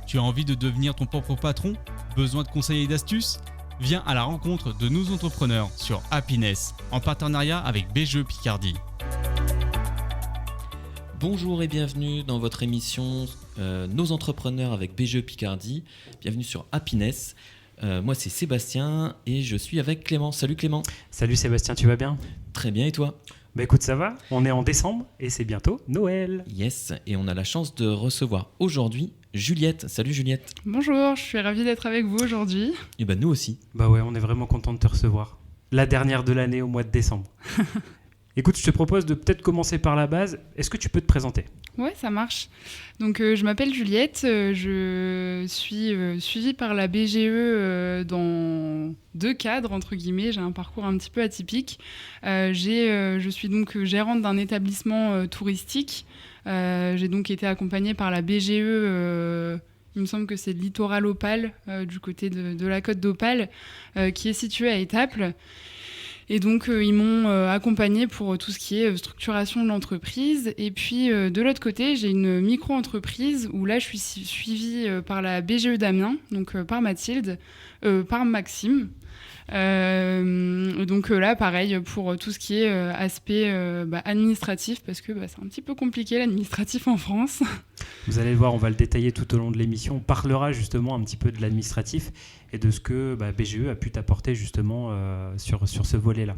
Tu as envie de devenir ton propre patron? Besoin de conseils et d'astuces? Viens à la rencontre de nos entrepreneurs sur Happiness, en partenariat avec BGE Picardie. Bonjour et bienvenue dans votre émission Nos entrepreneurs avec BGE Picardie. Bienvenue sur Happiness. Moi c'est Sébastien et je suis avec Clément. Salut Clément. Salut Sébastien, tu vas bien? Très bien et toi? Bah écoute, ça va, on est en décembre et c'est bientôt Noël. Yes, et on a la chance de recevoir aujourd'hui Juliette. Salut Juliette. Bonjour, je suis ravie d'être avec vous aujourd'hui. Et ben nous aussi. Bah ouais, on est vraiment content de te recevoir. La dernière de l'année au mois de décembre. Écoute, je te propose de peut-être commencer par la base. Est-ce que tu peux te présenter? Ouais, ça marche. Donc, je m'appelle Juliette. Je suis suivie par la BGE dans deux cadres, entre guillemets. J'ai un parcours un petit peu atypique. Je suis donc gérante d'un établissement touristique. J'ai donc été accompagnée par la BGE. Il me semble que c'est Littoral Opale, du côté de la côte d'Opale, qui est située à Étaples. Et donc, ils m'ont accompagnée pour tout ce qui est structuration de l'entreprise. Et puis, de l'autre côté, j'ai une micro-entreprise où là, je suis suivie par la BGE d'Amiens, donc par Mathilde, par Maxime. Donc là, pareil, pour tout ce qui est aspect administratif, parce que c'est un petit peu compliqué l'administratif en France. Vous allez le voir, on va le détailler tout au long de l'émission. On parlera justement un petit peu de l'administratif et de ce que BGE a pu t'apporter justement sur ce volet-là.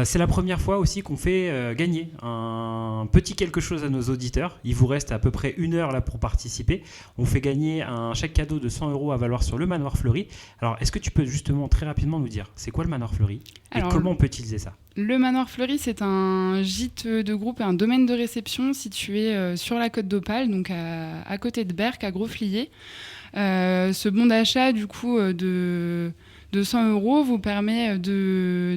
C'est la première fois aussi qu'on fait gagner un petit quelque chose à nos auditeurs. Il vous reste à peu près 1 heure là pour participer. On fait gagner un chèque cadeau de 100 € à valoir sur le Manoir Fleury. Alors, est-ce que tu peux justement très rapidement nous dire c'est quoi le Manoir Fleury et comment on peut utiliser ça? Le Manoir Fleury, c'est un gîte de groupe et un domaine de réception situé sur la côte d'Opale, donc à côté de Berck, à Grosflier. Ce bon d'achat, du coup, de 100 € vous permet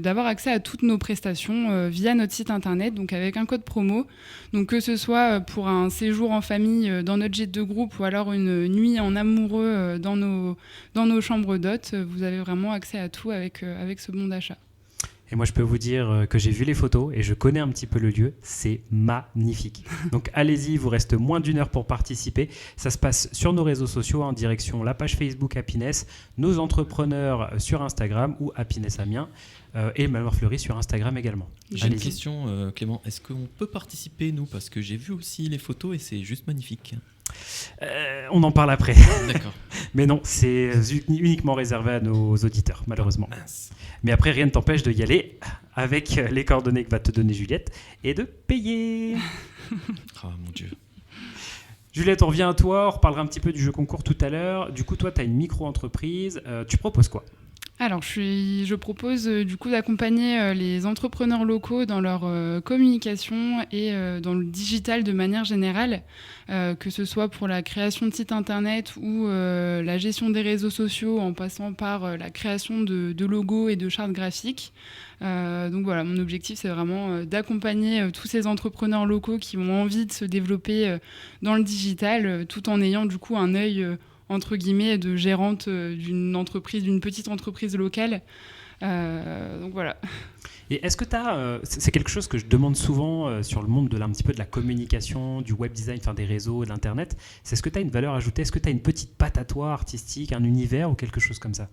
d'avoir accès à toutes nos prestations via notre site internet, donc avec un code promo. Donc que ce soit pour un séjour en famille dans notre gîte de groupe ou alors une nuit en amoureux dans nos chambres d'hôtes, vous avez vraiment accès à tout avec ce bon d'achat. Et moi, je peux vous dire que j'ai vu les photos et je connais un petit peu le lieu. C'est magnifique. Donc, allez-y, il vous reste moins d'1 heure pour participer. Ça se passe sur nos réseaux sociaux, en direction la page Facebook Happiness, nos entrepreneurs sur Instagram ou Happiness Amiens et Manoir Fleury sur Instagram également. J'ai une question, Clément. Est-ce qu'on peut participer, nous? Parce que j'ai vu aussi les photos et c'est juste magnifique. On en parle après. D'accord. Mais non, c'est uniquement réservé à nos auditeurs, malheureusement. Mince. Mais après, rien ne t'empêche de y aller avec les coordonnées que va te donner Juliette et de payer. Oh mon Dieu. Juliette, on revient à toi. On reparlera un petit peu du jeu concours tout à l'heure. Du coup, toi, tu as une micro-entreprise. Tu proposes quoi? Alors, je propose du coup d'accompagner les entrepreneurs locaux dans leur communication et dans le digital de manière générale, que ce soit pour la création de sites internet ou la gestion des réseaux sociaux en passant par la création de logos et de chartes graphiques. Donc voilà, mon objectif, c'est vraiment d'accompagner tous ces entrepreneurs locaux qui ont envie de se développer dans le digital, tout en ayant du coup un œil entre guillemets, de gérante d'une petite entreprise locale. Donc voilà. Et est-ce que tu as... c'est quelque chose que je demande souvent sur le monde un petit peu de la communication, du web design, enfin des réseaux, de l'internet. C'est est-ce que tu as une valeur ajoutée? Est-ce que tu as une petite patte à toi artistique, un univers ou quelque chose comme ça?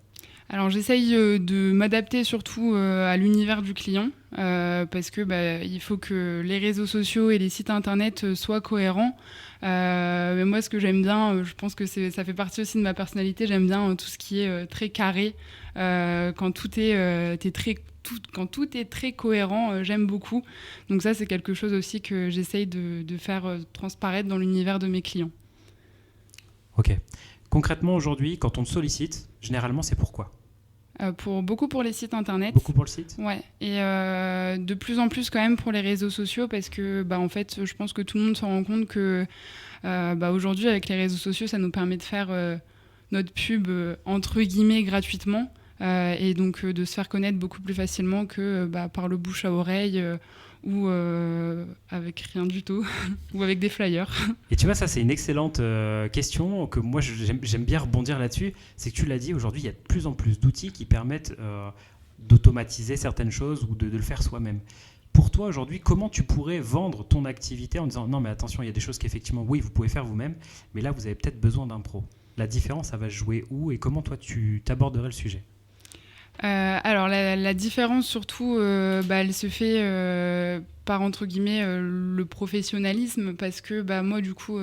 Alors j'essaye de m'adapter surtout à l'univers du client parce que il faut que les réseaux sociaux et les sites internet soient cohérents. Mais moi, ce que j'aime bien, je pense que ça fait partie aussi de ma personnalité. J'aime bien tout ce qui est très carré. Quand tout est très cohérent, j'aime beaucoup. Donc ça, c'est quelque chose aussi que j'essaye de faire transparaître dans l'univers de mes clients. Ok. Concrètement, aujourd'hui, quand on te sollicite, généralement, c'est pourquoi? Beaucoup pour les sites internet. Beaucoup pour le site? Ouais. Et de plus en plus quand même pour les réseaux sociaux parce que en fait, je pense que tout le monde se rend compte que aujourd'hui, avec les réseaux sociaux, ça nous permet de faire notre pub entre guillemets gratuitement et donc de se faire connaître beaucoup plus facilement que par le bouche à oreille ou avec rien du tout, ou avec des flyers. Et tu vois, ça c'est une excellente question que moi j'aime bien rebondir là-dessus. C'est que tu l'as dit, aujourd'hui il y a de plus en plus d'outils qui permettent d'automatiser certaines choses ou de le faire soi-même. Pour toi aujourd'hui, comment tu pourrais vendre ton activité en disant non mais attention, il y a des choses qu'effectivement oui vous pouvez faire vous-même, mais là vous avez peut-être besoin d'un pro. La différence, ça va se jouer où et comment toi tu t'aborderais le sujet? Alors la différence surtout, elle se fait par entre guillemets le professionnalisme, parce que moi du coup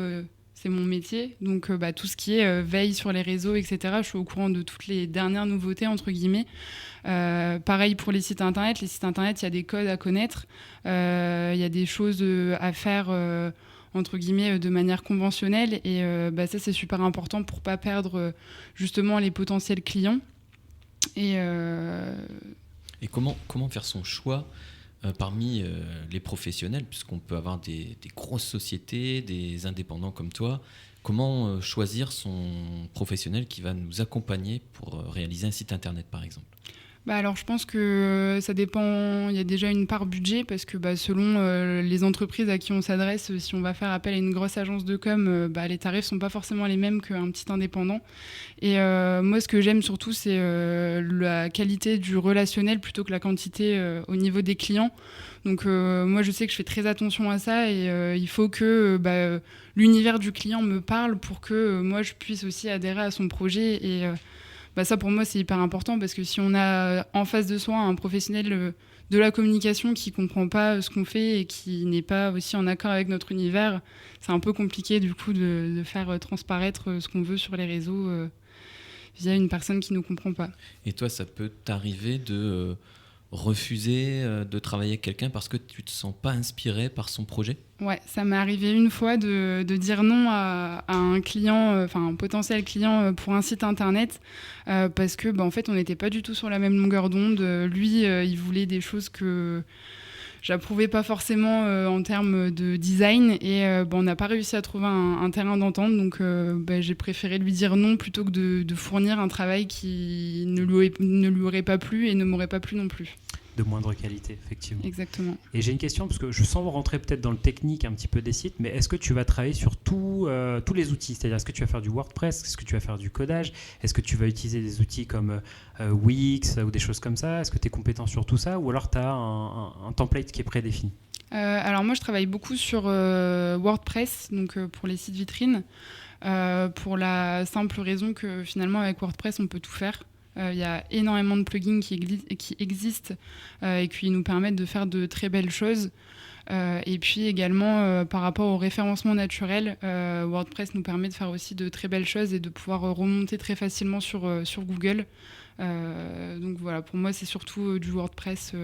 c'est mon métier, donc tout ce qui est veille sur les réseaux, etc. Je suis au courant de toutes les dernières nouveautés entre guillemets. Pareil pour les sites internet. Les sites internet, il y a des codes à connaître, il y a des choses à faire entre guillemets de manière conventionnelle, et ça c'est super important pour pas perdre justement les potentiels clients. Et comment faire son choix parmi les professionnels, puisqu'on peut avoir des grosses sociétés, des indépendants comme toi. Comment choisir son professionnel qui va nous accompagner pour réaliser un site internet, par exemple? Alors je pense que ça dépend, il y a déjà une part budget, parce que selon les entreprises à qui on s'adresse, si on va faire appel à une grosse agence de com, les tarifs sont pas forcément les mêmes qu'un petit indépendant. Et moi ce que j'aime surtout c'est la qualité du relationnel plutôt que la quantité au niveau des clients. Donc moi je sais que je fais très attention à ça, et il faut que l'univers du client me parle pour que moi je puisse aussi adhérer à son projet. Et ça pour moi c'est hyper important, parce que si on a en face de soi un professionnel de la communication qui comprend pas ce qu'on fait et qui n'est pas aussi en accord avec notre univers, c'est un peu compliqué du coup de faire transparaître ce qu'on veut sur les réseaux via une personne qui nous comprend pas. Et toi, ça peut t'arriver de refuser de travailler avec quelqu'un parce que tu te sens pas inspiré par son projet? Ouais, ça m'est arrivé une fois de dire non à un client, un potentiel client pour un site internet, parce que en fait on n'était pas du tout sur la même longueur d'onde. Lui, il voulait des choses que j'approuvais pas forcément en termes de design, et on n'a pas réussi à trouver un terrain d'entente, donc j'ai préféré lui dire non plutôt que de fournir un travail qui ne lui aurait pas plu et ne m'aurait pas plu non plus. De moindre qualité, effectivement. Exactement. Et j'ai une question, parce que je sens rentrer peut-être dans le technique un petit peu des sites, mais est-ce que tu vas travailler sur tous les outils? C'est-à-dire, est-ce que tu vas faire du WordPress? Est-ce que tu vas faire du codage? Est-ce que tu vas utiliser des outils comme Wix ou des choses comme ça? Est-ce que tu es compétent sur tout ça? Ou alors tu as un template qui est prédéfini? Alors moi, je travaille beaucoup sur WordPress, donc pour les sites vitrines, pour la simple raison que finalement, avec WordPress, on peut tout faire. Il y a énormément de plugins qui existent et qui nous permettent de faire de très belles choses. Et puis également, par rapport au référencement naturel, WordPress nous permet de faire aussi de très belles choses et de pouvoir remonter très facilement sur Google. Donc voilà, pour moi, c'est surtout du WordPress.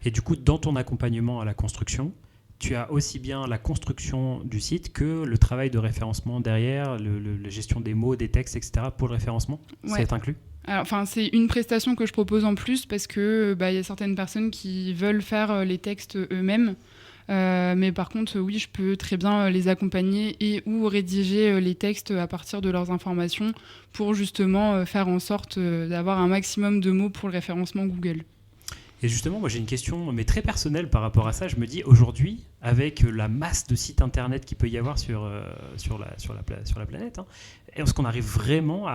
Et du coup, dans ton accompagnement à la construction, tu as aussi bien la construction du site que le travail de référencement derrière, la gestion des mots, des textes, etc. pour le référencement? Ouais. Ça est inclus? Alors, c'est une prestation que je propose en plus, parce que y a certaines personnes qui veulent faire les textes eux-mêmes. Mais par contre, oui, je peux très bien les accompagner et ou rédiger les textes à partir de leurs informations pour justement faire en sorte d'avoir un maximum de mots pour le référencement Google. Et justement, moi j'ai une question, mais très personnelle par rapport à ça. Je me dis, aujourd'hui, avec la masse de sites internet qu'il peut y avoir sur la planète, est-ce qu'on arrive vraiment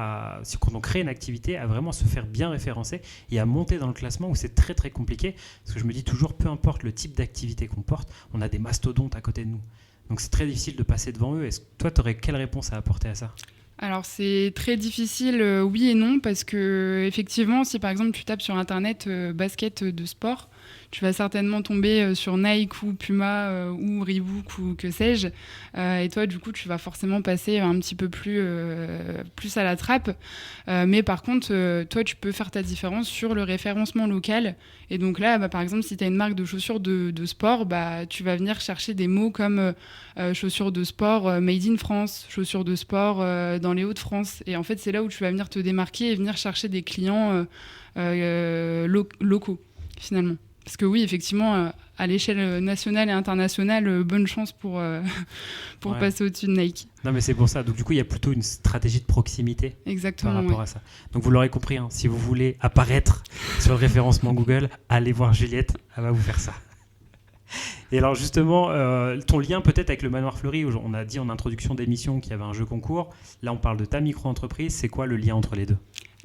quand on crée une activité, à vraiment se faire bien référencer et à monter dans le classement, où c'est très très compliqué? Parce que je me dis toujours, peu importe le type d'activité qu'on porte, on a des mastodontes à côté de nous. Donc c'est très difficile de passer devant eux. Est-ce que toi, tu aurais quelle réponse à apporter à ça? Alors c'est très difficile, oui et non, parce que effectivement, si par exemple tu tapes sur internet basket de sport, tu vas certainement tomber sur Nike ou Puma ou Reebok ou que sais-je, et toi du coup tu vas forcément passer un petit peu plus à la trappe, mais par contre toi tu peux faire ta différence sur le référencement local. Et donc là par exemple, si tu as une marque de chaussures de sport, tu vas venir chercher des mots comme chaussures de sport made in France, chaussures de sport dans les Hauts-de-France, et en fait c'est là où tu vas venir te démarquer et venir chercher des clients locaux finalement. Parce que oui, effectivement, à l'échelle nationale et internationale, bonne chance pour passer au-dessus de Nike. Non, mais c'est pour ça. Donc du coup, il y a plutôt une stratégie de proximité. Exactement, par rapport à ça. Donc vous l'aurez compris, si vous voulez apparaître sur le référencement Google, allez voir Juliette, elle va vous faire ça. Et alors justement, ton lien peut-être avec le Manoir Fleuri, où on a dit en introduction d'émission qu'il y avait un jeu concours. Là, on parle de ta micro-entreprise. C'est quoi le lien entre les deux ?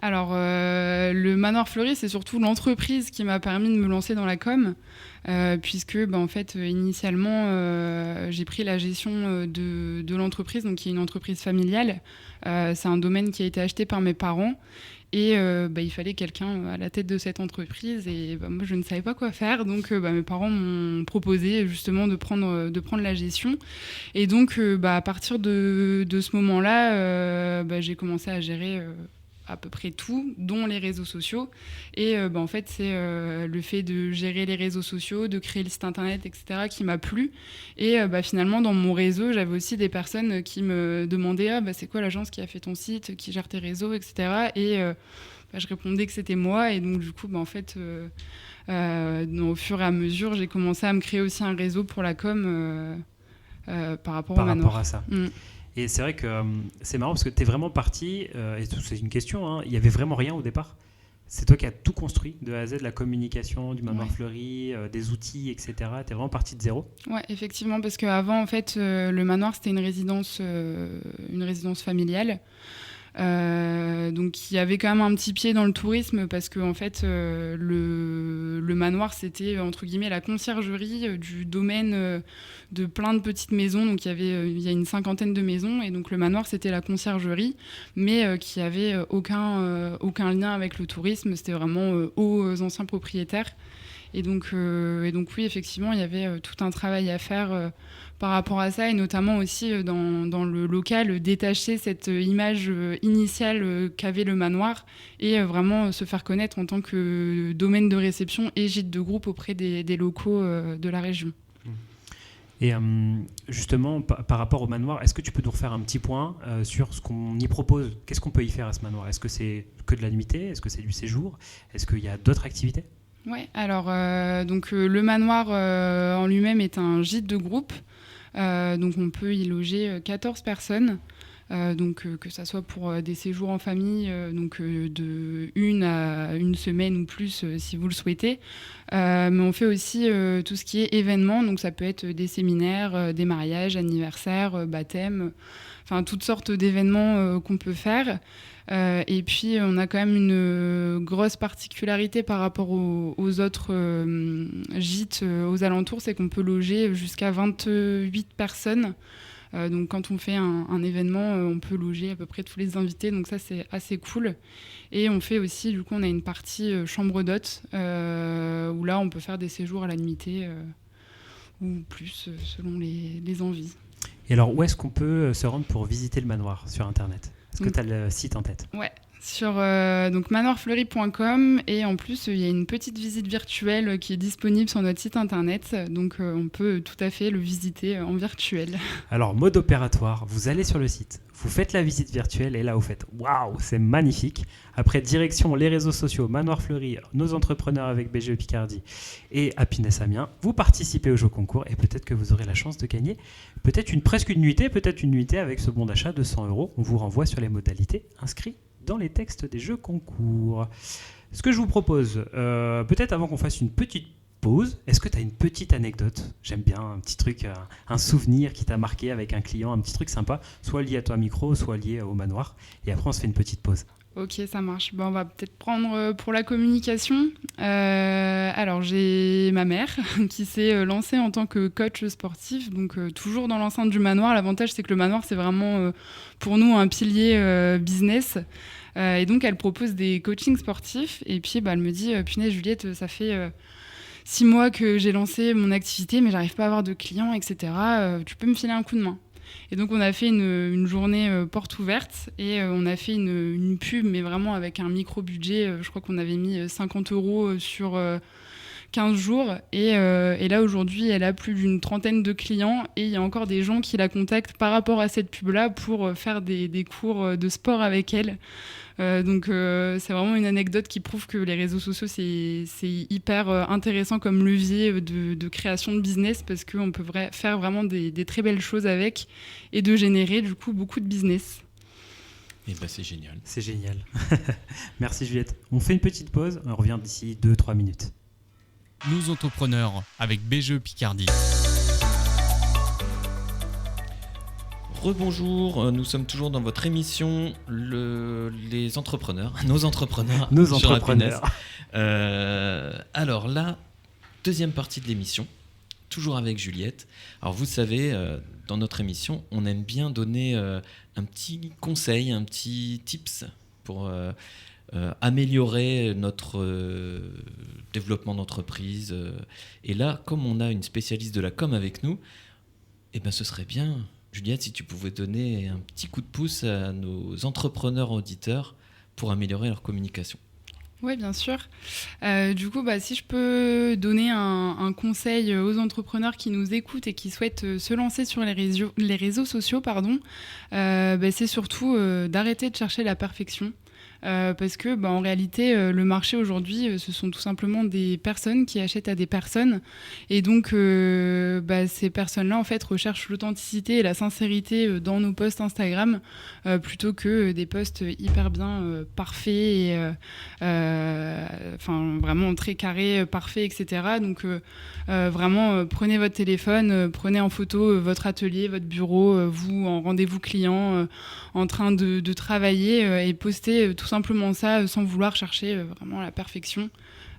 Alors, le Manoir Fleuri, c'est surtout l'entreprise qui m'a permis de me lancer dans la com, puisque, en fait, initialement, j'ai pris la gestion de l'entreprise, donc qui est une entreprise familiale. C'est un domaine qui a été acheté par mes parents. Et il fallait quelqu'un à la tête de cette entreprise. Et moi, je ne savais pas quoi faire. Donc, mes parents m'ont proposé justement de prendre la gestion. Et donc, à partir de ce moment-là, j'ai commencé à gérer à peu près tout, dont les réseaux sociaux. Et en fait, c'est le fait de gérer les réseaux sociaux, de créer le site internet, etc., qui m'a plu. Et finalement, dans mon réseau, j'avais aussi des personnes qui me demandaient c'est quoi l'agence qui a fait ton site, qui gère tes réseaux, etc. Et je répondais que c'était moi. Et donc, du coup, au fur et à mesure, j'ai commencé à me créer aussi un réseau pour la com par rapport au Manoir. Par rapport à ça. Et c'est vrai que c'est marrant parce que tu es vraiment parti, et c'est une question, il n'y avait vraiment rien au départ. C'est toi qui as tout construit de A à Z, la communication, du Manoir Fleuri, des outils, etc. Tu es vraiment parti de zéro. Ouais, effectivement, parce qu'avant, en fait, le Manoir, c'était une résidence familiale. Donc il y avait quand même un petit pied dans le tourisme parce que en fait le manoir c'était entre guillemets la conciergerie du domaine de plein de petites maisons. Donc il y a une 50aine de maisons et donc le manoir c'était la conciergerie mais qui avait aucun lien avec le tourisme. C'était vraiment aux anciens propriétaires. Et donc oui, effectivement, il y avait tout un travail à faire par rapport à ça, et notamment aussi dans le local, détacher cette image initiale qu'avait le manoir et vraiment se faire connaître en tant que domaine de réception et gîte de groupe auprès des locaux de la région. Et justement, par rapport au manoir, est-ce que tu peux nous refaire un petit point sur ce qu'on y propose ? Qu'est-ce qu'on peut y faire à ce manoir ? Est-ce que c'est que de la nuitée ? Est-ce que c'est du séjour ? Est-ce qu'il y a d'autres activités ? Ouais, alors donc le manoir en lui-même est un gîte de groupe, donc on peut y loger 14 personnes, donc que ça soit pour des séjours en famille, donc de 1 à 1 semaine ou plus si vous le souhaitez, mais on fait aussi tout ce qui est événements, donc ça peut être des séminaires, des mariages, anniversaires, baptêmes, enfin toutes sortes d'événements qu'on peut faire. Et puis on a quand même une grosse particularité par rapport aux autres gîtes aux alentours, c'est qu'on peut loger jusqu'à 28 personnes. Donc quand on fait un événement, on peut loger à peu près tous les invités, donc ça c'est assez cool. Et on fait aussi, du coup on a une partie chambre d'hôtes, où là on peut faire des séjours à la nuitée ou plus selon les envies. Et alors où est-ce qu'on peut se rendre pour visiter le manoir sur internet ? Est-ce que tu as le site en tête ? Ouais, sur donc manoirfleuri.com, et en plus il y a une petite visite virtuelle qui est disponible sur notre site internet, donc on peut tout à fait le visiter en virtuel. Alors mode opératoire, vous allez sur le site, vous faites la visite virtuelle et là vous faites waouh, c'est magnifique. Après direction les réseaux sociaux, Manoir Fleuri, nos entrepreneurs avec BGE Picardie et Happiness Amiens, vous participez au jeu concours et peut-être que vous aurez la chance de gagner presque une nuitée avec ce bon d'achat de 100 €. On vous renvoie sur les modalités inscrites dans les textes des jeux concours. Ce que je vous propose, peut-être avant qu'on fasse une petite pause, est-ce que tu as une petite anecdote ? J'aime bien un petit truc, un souvenir qui t'a marqué avec un client, un petit truc sympa, soit lié à ton micro, soit lié au manoir. Et après, on se fait une petite pause. Ok, ça marche. On va peut-être prendre pour la communication. Alors, j'ai ma mère qui s'est lancée en tant que coach sportif, donc toujours dans l'enceinte du manoir. L'avantage, c'est que le manoir, c'est vraiment pour nous un pilier business. Et donc, elle propose des coachings sportifs. Et puis, elle me dit, punaise, Juliette, ça fait 6 mois que j'ai lancé mon activité, mais j'arrive pas à avoir de clients, etc. Tu peux me filer un coup de main ? Et donc on a fait une journée porte ouverte et on a fait une pub, mais vraiment avec un micro-budget. Je crois qu'on avait mis 50 € sur 15 jours. Et là aujourd'hui, elle a plus d'une trentaine de clients et il y a encore des gens qui la contactent par rapport à cette pub-là pour faire des cours de sport avec elle. Donc c'est vraiment une anecdote qui prouve que les réseaux sociaux c'est hyper intéressant comme levier de création de business, parce qu'on peut faire vraiment des très belles choses avec et de générer du coup beaucoup de business. Et c'est génial. C'est génial. Merci Juliette. On fait une petite pause, on revient d'ici 2-3 minutes. Nous entrepreneurs avec BGE Picardie. Rebonjour, nous sommes toujours dans votre émission les entrepreneurs, nos entrepreneurs. Alors là, deuxième partie de l'émission, toujours avec Juliette. Alors vous savez, dans notre émission, on aime bien donner un petit conseil, un petit tips pour améliorer notre développement d'entreprise. Et là, comme on a une spécialiste de la com avec nous, eh ben, ce serait bien, Juliette, si tu pouvais donner un petit coup de pouce à nos entrepreneurs auditeurs pour améliorer leur communication. Oui, bien sûr. Du coup, si je peux donner un conseil aux entrepreneurs qui nous écoutent et qui souhaitent se lancer sur les réseaux sociaux, c'est surtout d'arrêter de chercher la perfection. Parce que en réalité, le marché aujourd'hui, ce sont tout simplement des personnes qui achètent à des personnes. Et donc, ces personnes-là, en fait, recherchent l'authenticité et la sincérité dans nos posts Instagram plutôt que des posts hyper bien parfaits et vraiment très carrés, parfaits, etc. Donc, vraiment, prenez votre téléphone, prenez en photo votre atelier, votre bureau, vous en rendez-vous client, en train de travailler et postez tout simplement ça sans vouloir chercher vraiment la perfection.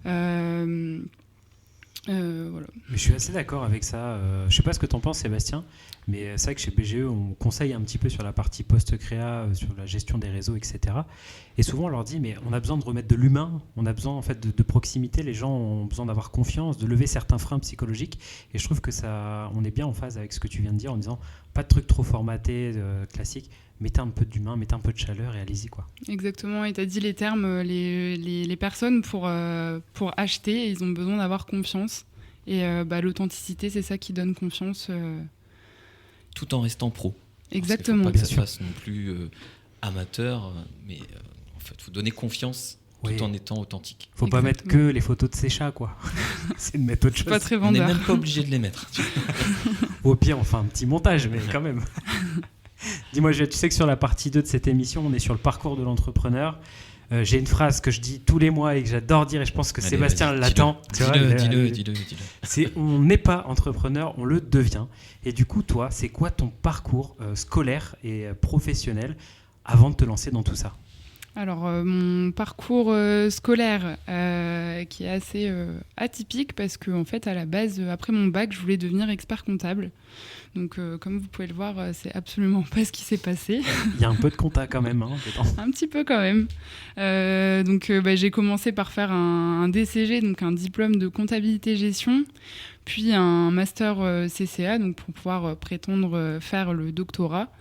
Voilà. Mais je suis assez d'accord avec ça. Je sais pas ce que tu en penses, Sébastien, mais c'est vrai que chez BGE, on conseille un petit peu sur la partie post-créa, sur la gestion des réseaux, etc. Et souvent, on leur dit, mais on a besoin de remettre de l'humain, on a besoin en fait de proximité, les gens ont besoin d'avoir confiance, de lever certains freins psychologiques. Et je trouve que on est bien en phase avec ce que tu viens de dire en disant, pas de trucs trop formatés, classiques, mettez un peu d'humain, mettez un peu de chaleur et allez-y, quoi. Exactement, et tu as dit les termes, les personnes pour acheter, ils ont besoin d'avoir confiance. Et l'authenticité, c'est ça qui donne confiance. Tout en restant pro. Exactement. Il ne faut pas que ça fasse non plus amateur, mais en fait, il faut donner confiance tout en étant authentique. Faut pas mettre que les photos de ses chats, quoi. C'est de mettre autre chose. Pas très On vendeur. n'est même pas obligé de les mettre. Au pire, on fait un petit montage, mais quand même. Dis-moi, tu sais que sur la partie 2 de cette émission, on est sur le parcours de l'entrepreneur. J'ai une phrase que je dis tous les mois et que j'adore dire, et je pense que Sébastien l'attend. Dis-le. C'est on n'est pas entrepreneur, on le devient. Et du coup, toi, c'est quoi ton parcours scolaire et professionnel avant de te lancer dans tout ça ? Alors, mon parcours scolaire qui est assez atypique parce qu'en fait, à la base, après mon bac, je voulais devenir expert comptable. Donc, comme vous pouvez le voir, c'est absolument pas ce qui s'est passé. Il y a un peu de compta quand même. Un petit peu quand même. Donc, j'ai commencé par faire un DCG, donc un diplôme de comptabilité-gestion, puis un master CCA, donc pour pouvoir prétendre faire le doctorat.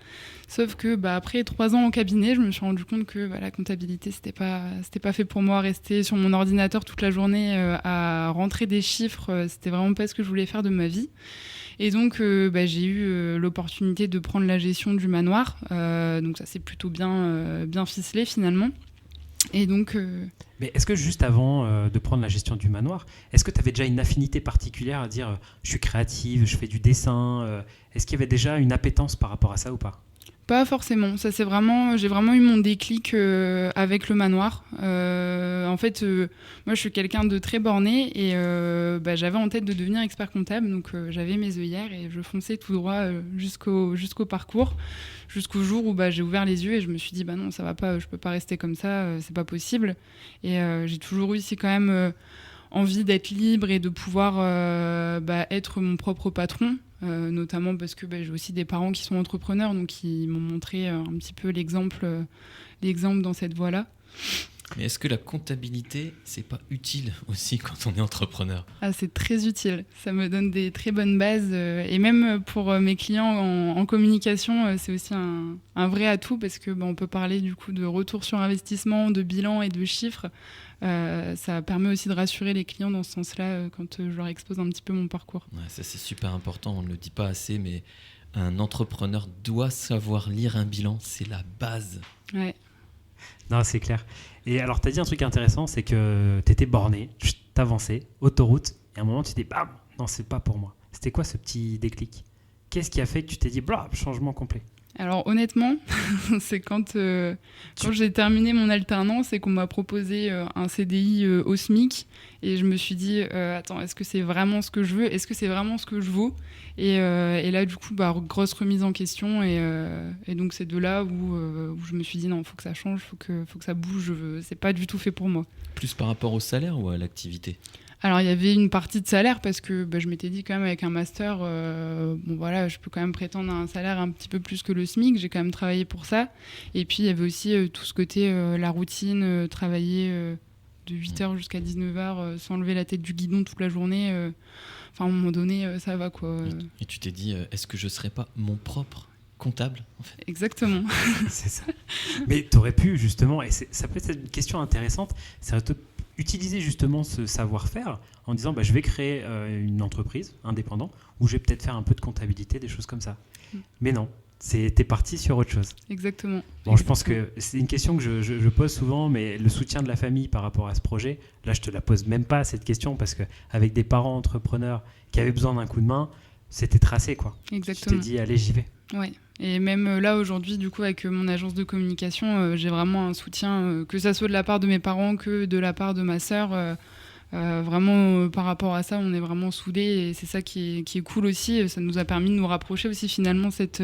Sauf que après 3 ans en cabinet, je me suis rendu compte que la comptabilité, c'était pas fait pour moi. Rester sur mon ordinateur toute la journée à rentrer des chiffres, c'était vraiment pas ce que je voulais faire de ma vie. Et donc, j'ai eu l'opportunité de prendre la gestion du manoir. Donc ça s'est plutôt bien ficelé finalement. Et donc... Mais est-ce que juste avant de prendre la gestion du manoir, est-ce que tu avais déjà une affinité particulière à dire je suis créative, je fais du dessin est-ce qu'il y avait déjà une appétence par rapport à ça ou pas ? Pas forcément. Ça, j'ai vraiment eu mon déclic avec le manoir. En fait, moi, je suis quelqu'un de très borné et j'avais en tête de devenir expert comptable. Donc, j'avais mes œillères et je fonçais tout droit jusqu'au parcours, jusqu'au jour où j'ai ouvert les yeux et je me suis dit, non, ça va pas, je peux pas rester comme ça, c'est pas possible. Et j'ai toujours eu ici quand même envie d'être libre et de pouvoir être mon propre patron. Notamment parce que j'ai aussi des parents qui sont entrepreneurs, donc ils m'ont montré un petit peu l'exemple dans cette voie-là. Mais est-ce que la comptabilité, c'est pas utile aussi quand on est entrepreneur ? Ah, c'est très utile. Ça me donne des très bonnes bases. Et même pour mes clients en communication, c'est aussi un vrai atout parce que on peut parler du coup de retour sur investissement, de bilan et de chiffres. Ça permet aussi de rassurer les clients dans ce sens-là quand je leur expose un petit peu mon parcours. Ouais, ça c'est super important, on ne le dit pas assez, mais un entrepreneur doit savoir lire un bilan, c'est la base. Ouais. Non, c'est clair. Et alors, tu as dit un truc intéressant, c'est que tu étais borné, t'avançais, autoroute, et à un moment, tu dis, bam, non, c'est pas pour moi. C'était quoi ce petit déclic ? Qu'est-ce qui a fait que tu t'es dit, changement complet? Alors honnêtement, c'est quand j'ai terminé mon alternance et qu'on m'a proposé un CDI au SMIC et je me suis dit attends, est-ce que c'est vraiment ce que je veux? Est-ce que c'est vraiment ce que je vaux? Et là du coup grosse remise en question et donc c'est de là où je me suis dit non, faut que ça change, faut que ça bouge, c'est pas du tout fait pour moi. Plus par rapport au salaire ou à l'activité? Alors, il y avait une partie de salaire parce que je m'étais dit quand même avec un master, je peux quand même prétendre à un salaire un petit peu plus que le SMIC. J'ai quand même travaillé pour ça. Et puis, il y avait aussi tout ce côté, la routine, travailler de 8h jusqu'à 19h sans lever la tête du guidon toute la journée. À un moment donné, ça va quoi. Et tu t'es dit, est-ce que je ne serais pas mon propre comptable en fait? Exactement. C'est ça. Mais tu aurais pu justement, et ça peut être une question intéressante, ça utiliser justement ce savoir-faire en disant je vais créer une entreprise indépendante où je vais peut-être faire un peu de comptabilité, des choses comme ça. Mais non, t'es parti sur autre chose. Exactement. Bon, je pense que c'est une question que je pose souvent, mais le soutien de la famille par rapport à ce projet, là je te la pose même pas cette question parce qu'avec des parents entrepreneurs qui avaient besoin d'un coup de main, c'était tracé quoi. Exactement. Tu t'es dit allez, j'y vais. Ouais. Et même là aujourd'hui, du coup, avec mon agence de communication, j'ai vraiment un soutien, que ça soit de la part de mes parents que de la part de ma sœur. Vraiment, par rapport à ça, on est vraiment soudés et c'est ça qui est cool aussi. Ça nous a permis de nous rapprocher aussi finalement cette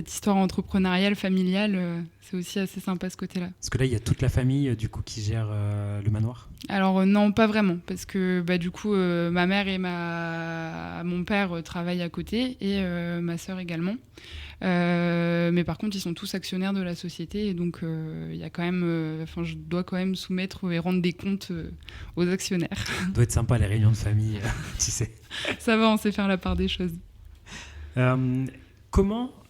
histoire entrepreneuriale, familiale. C'est aussi assez sympa ce côté-là. Parce que là, il y a toute la famille du coup qui gère le manoir. Alors non, pas vraiment, parce que du coup, ma mère et mon père travaillent à côté et ma sœur également. Mais par contre, ils sont tous actionnaires de la société et donc il y a quand même, je dois quand même soumettre et rendre des comptes aux actionnaires. Ça doit être sympa les réunions de famille, tu sais. Ça va, on sait faire la part des choses.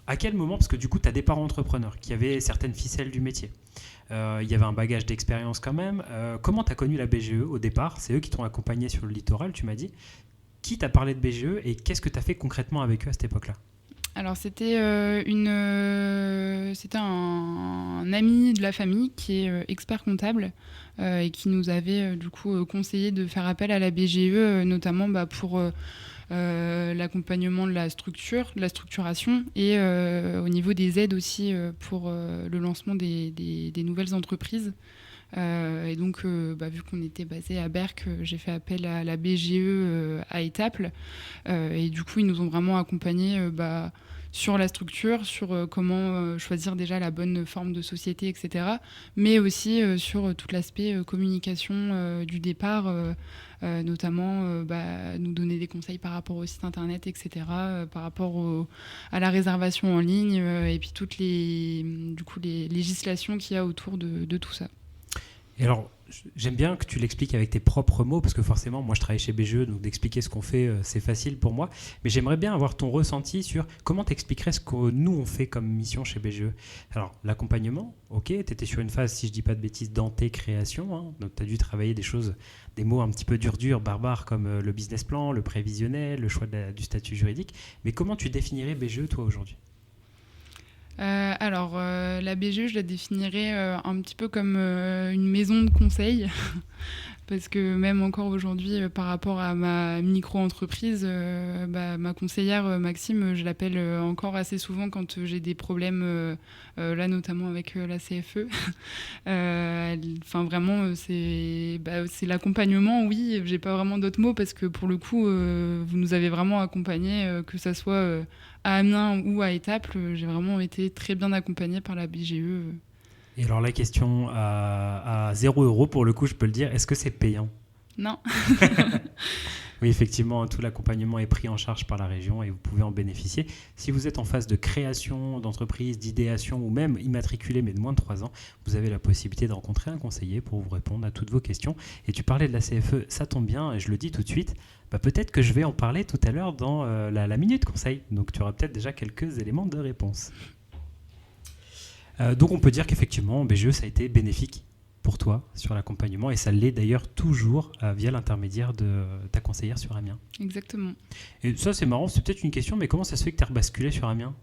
À quel moment, parce que du coup, tu as des parents entrepreneurs qui avaient certaines ficelles du métier. Il y avait un bagage d'expérience quand même. Comment tu as connu la BGE au départ? C'est eux qui t'ont accompagné sur le littoral, tu m'as dit. Qui t'a parlé de BGE et qu'est-ce que tu as fait concrètement avec eux à cette époque-là? Alors c'était un ami de la famille qui est expert comptable et qui nous avait du coup conseillé de faire appel à la BGE notamment pour l'accompagnement de la structuration et au niveau des aides aussi pour le lancement des nouvelles entreprises. Et donc, vu qu'on était basé à Berck, j'ai fait appel à la BGE à Étaples. Et du coup, ils nous ont vraiment accompagnés sur la structure, sur comment choisir déjà la bonne forme de société, etc. Mais aussi sur tout l'aspect communication du départ, notamment nous donner des conseils par rapport au site internet, etc., par rapport à la réservation en ligne et puis toutes les législations qu'il y a autour de tout ça. Et alors, j'aime bien que tu l'expliques avec tes propres mots, parce que forcément, moi je travaille chez BGE, donc d'expliquer ce qu'on fait, c'est facile pour moi. Mais j'aimerais bien avoir ton ressenti sur comment t'expliquerais ce que nous on fait comme mission chez BGE. Alors, l'accompagnement, ok, tu étais sur une phase, si je dis pas de bêtises, création, hein, donc tu as dû travailler des mots un petit peu durs, barbares, comme le business plan, le prévisionnel, le choix du statut juridique. Mais comment tu définirais BGE, toi, aujourd'hui ? La BGE, je la définirais un petit peu comme une maison de conseil parce que même encore aujourd'hui, par rapport à ma micro-entreprise, ma conseillère Maxime, je l'appelle encore assez souvent quand j'ai des problèmes, là notamment avec la CFE. Vraiment, c'est l'accompagnement, oui, j'ai pas vraiment d'autres mots parce que pour le coup, vous nous avez vraiment accompagnés, que ça soit à Amiens ou à Étaples, j'ai vraiment été très bien accompagnée par la BGE. Et alors la question à 0 € pour le coup, je peux le dire, est-ce que c'est payant ? Non. Oui, effectivement, tout l'accompagnement est pris en charge par la région et vous pouvez en bénéficier. Si vous êtes en phase de création d'entreprise, d'idéation ou même immatriculé mais de moins de 3 ans, vous avez la possibilité de rencontrer un conseiller pour vous répondre à toutes vos questions. Et tu parlais de la CFE, ça tombe bien, et je le dis tout de suite, peut-être que je vais en parler tout à l'heure dans la minute conseil. Donc tu auras peut-être déjà quelques éléments de réponse. Donc on peut dire qu'effectivement, BGE, ça a été bénéfique pour toi sur l'accompagnement et ça l'est d'ailleurs toujours via l'intermédiaire de ta conseillère sur Amiens. Exactement. Et ça c'est marrant, c'est peut-être une question, mais comment ça se fait que tu as rebasculé sur Amiens ?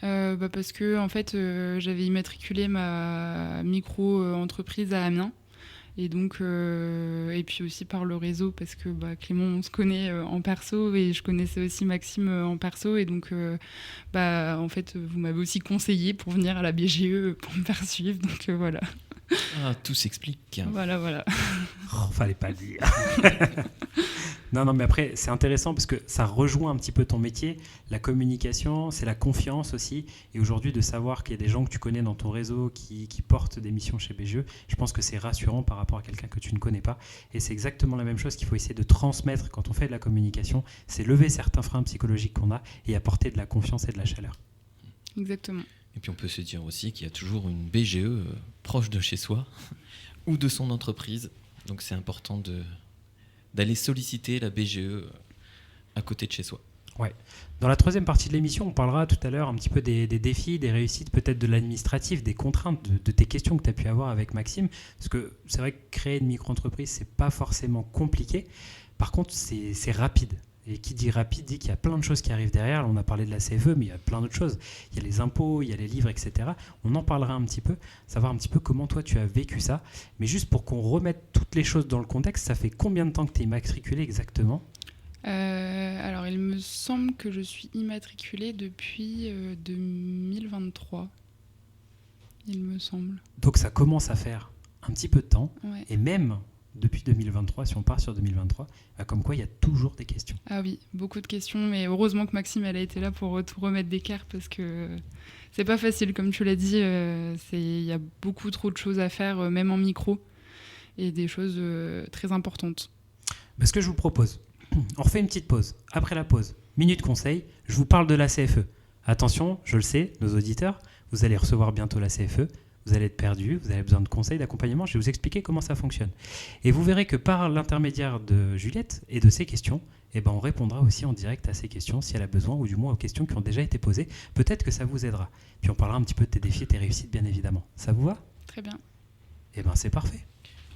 Parce que en fait, j'avais immatriculé ma micro-entreprise à Amiens Et donc, et puis aussi par le réseau, parce que Clément, on se connaît en perso, et je connaissais aussi Maxime en perso, et donc, en fait, vous m'avez aussi conseillé pour venir à la BGE pour me faire suivre, donc voilà. Ah, tout s'explique. Voilà. Fallait pas le dire. Non, mais après, c'est intéressant parce que ça rejoint un petit peu ton métier. La communication, c'est la confiance aussi. Et aujourd'hui, de savoir qu'il y a des gens que tu connais dans ton réseau qui portent des missions chez BGE, je pense que c'est rassurant par rapport à quelqu'un que tu ne connais pas. Et c'est exactement la même chose qu'il faut essayer de transmettre quand on fait de la communication. C'est lever certains freins psychologiques qu'on a et apporter de la confiance et de la chaleur. Exactement. Et puis on peut se dire aussi qu'il y a toujours une BGE proche de chez soi ou de son entreprise. Donc c'est important d'aller solliciter la BGE à côté de chez soi. Ouais. Dans la troisième partie de l'émission, on parlera tout à l'heure un petit peu des défis, des réussites, peut-être de l'administratif, des contraintes, de tes questions que tu as pu avoir avec Maxime. Parce que c'est vrai que créer une micro-entreprise, c'est pas forcément compliqué. Par contre, c'est rapide. Et qui dit rapide dit qu'il y a plein de choses qui arrivent derrière. Là, on a parlé de la CFE, mais il y a plein d'autres choses. Il y a les impôts, il y a les livres, etc. On en parlera un petit peu, savoir un petit peu comment toi tu as vécu ça. Mais juste pour qu'on remette toutes les choses dans le contexte, ça fait combien de temps que tu es immatriculé exactement ? Alors, il me semble que je suis immatriculée depuis 2023. Il me semble. Donc ça commence à faire un petit peu de temps. Ouais. Et même depuis 2023, si on part sur 2023, comme quoi il y a toujours des questions. Ah oui, beaucoup de questions, mais heureusement que Maxime elle a été là pour tout remettre d'équerre, parce que c'est pas facile, comme tu l'as dit, il y a beaucoup trop de choses à faire, même en micro, et des choses très importantes. Ce que je vous propose, on refait une petite pause. Après la pause, minute conseil, je vous parle de la CFE. Attention, je le sais, nos auditeurs, vous allez recevoir bientôt la CFE. Vous allez être perdu, vous avez besoin de conseils, d'accompagnement. Je vais vous expliquer comment ça fonctionne. Et vous verrez que par l'intermédiaire de Juliette et de ses questions, on répondra aussi en direct à ces questions si elle a besoin, ou du moins aux questions qui ont déjà été posées. Peut-être que ça vous aidera. Puis on parlera un petit peu de tes défis et tes réussites, bien évidemment. Ça vous va ? Très bien. C'est parfait.